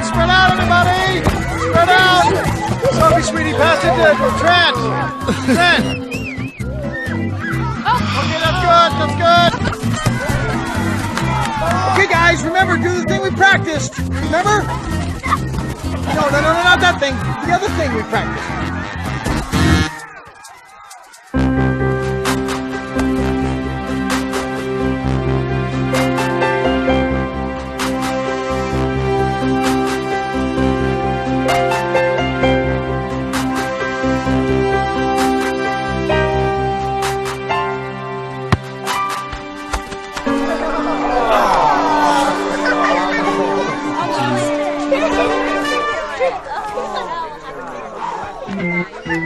Spread out, everybody! Spread out! Sophie, sweetie, pass it to Trent! Trent! Okay, that's good, Okay, guys, remember, do the thing we practiced. Remember? No, not that thing. The other thing we practiced.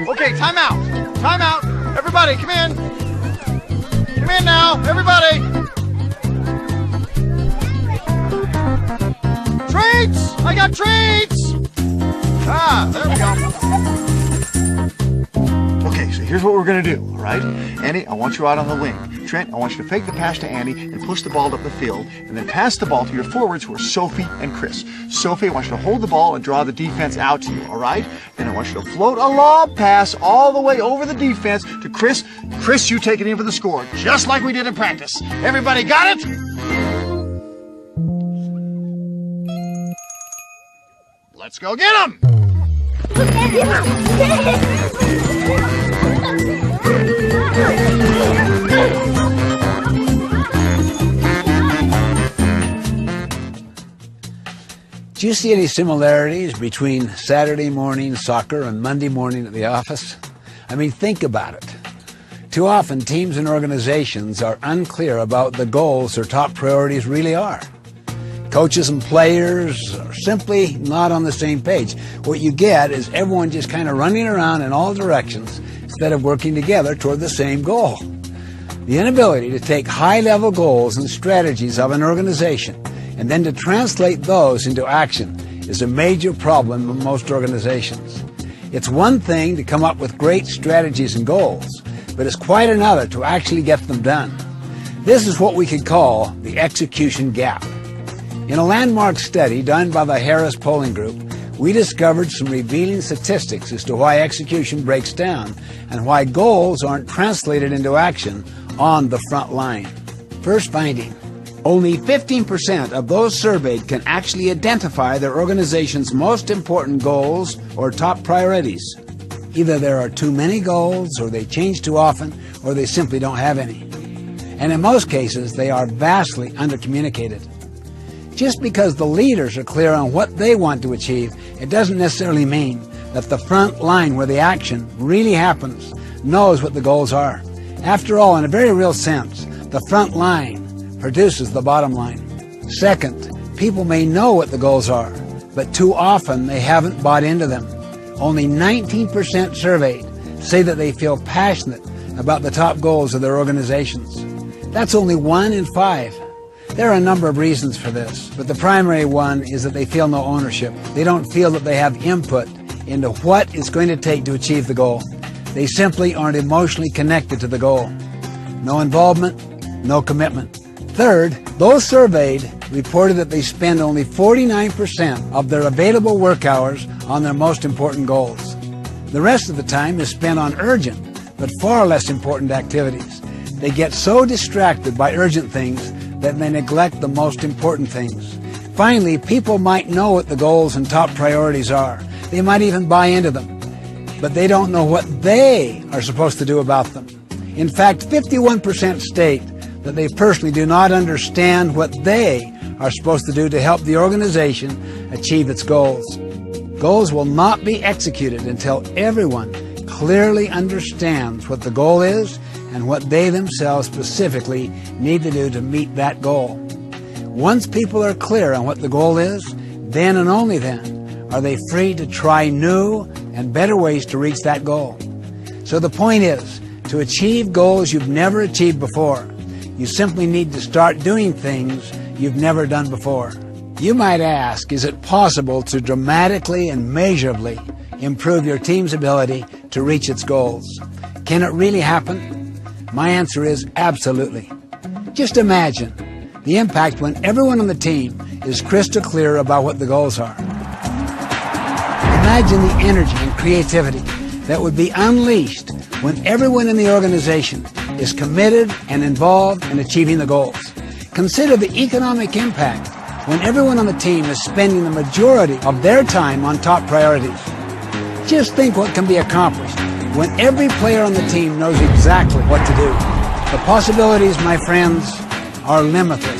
Okay, time out. Time out. Everybody, come in. Come in now, everybody. Treats! I got treats! Ah, there we go. Okay, so here's what we're gonna do, all right? Annie, I want you out on the wing. Trent, I want you to fake the pass to Andy and push the ball up the field, and then pass the ball to your forwards who are Sophie and Chris. Sophie, I want you to hold the ball and draw the defense out to you, all right? Then I want you to float a lob pass all the way over the defense to Chris. Chris, you take it in for the score, just like we did in practice. Everybody got it? Let's go get him! Do you see any similarities between Saturday morning soccer and Monday morning at the office? I mean, think about it. Too often, teams and organizations are unclear about the goals their top priorities really are. Coaches and players are simply not on the same page. What you get is everyone just kind of running around in all directions instead of working together toward the same goal. The inability to take high-level goals and strategies of an organization and then to translate those into action is a major problem in most organizations. It's one thing to come up with great strategies and goals, but it's quite another to actually get them done. This is what we could call the execution gap. In a landmark study done by the Harris Polling Group, we discovered some revealing statistics as to why execution breaks down and why goals aren't translated into action on the front line. First finding, only 15% of those surveyed can actually identify their organization's most important goals or top priorities. Either there are too many goals, or they change too often, or they simply don't have any. And in most cases, they are vastly undercommunicated. Just because the leaders are clear on what they want to achieve, it doesn't necessarily mean that the front line where the action really happens knows what the goals are. After all, in a very real sense, the front line produces the bottom line. Second, people may know what the goals are, but too often they haven't bought into them. Only 19% surveyed say that they feel passionate about the top goals of their organizations. That's only 1 in 5. There are a number of reasons for this, but the primary one is that they feel no ownership. They don't feel that they have input into what it's going to take to achieve the goal. They simply aren't emotionally connected to the goal. No involvement, no commitment. Third, those surveyed reported that they spend only 49% of their available work hours on their most important goals. The rest of the time is spent on urgent, but far less important activities. They get so distracted by urgent things that they neglect the most important things. Finally, people might know what the goals and top priorities are. They might even buy into them, but they don't know what they are supposed to do about them. In fact, 51% state that they personally do not understand what they are supposed to do to help the organization achieve its goals. Goals will not be executed until everyone clearly understands what the goal is and what they themselves specifically need to do to meet that goal. Once people are clear on what the goal is, then and only then are they free to try new and better ways to reach that goal. So the point is, to achieve goals you've never achieved before, you simply need to start doing things you've never done before. You might ask, is it possible to dramatically and measurably improve your team's ability to reach its goals? Can it really happen? My answer is absolutely. Just imagine the impact when everyone on the team is crystal clear about what the goals are. Imagine the energy and creativity that would be unleashed when everyone in the organization is committed and involved in achieving the goals. Consider the economic impact when everyone on the team is spending the majority of their time on top priorities. Just think what can be accomplished when every player on the team knows exactly what to do. The possibilities, my friends, are limitless.